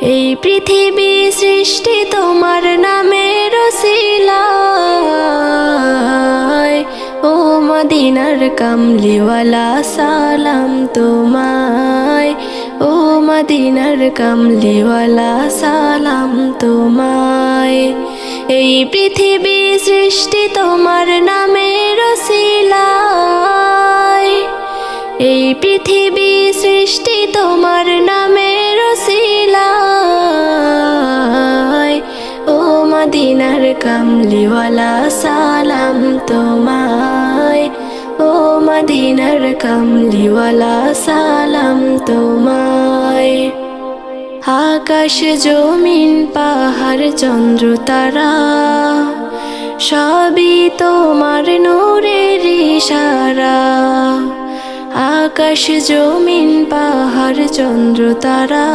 এই পৃথিবী সৃষ্টি তোমার নামের উসিলায়। ও মদিনার কামলিওয়ালা সালাম তোমায়। ও মদিনার কামলিওয়ালা সালাম তোমায়। এই পৃথিবী সৃষ্টি তোমার নামের উসিলায়। এই পৃথিবী সৃষ্টি তোমার নামের উসিলায়। ও মদিনার কামলিওয়ালা সালাম তোমায়। ও মদিনার কামলিওয়ালা সালাম তোমায়। আকাশ জমিন পাহাড় চন্দ্র তারা সবই তোমার নূরের ইশারা। আকাশ জমিন পাহাড় চন্দ্র তারা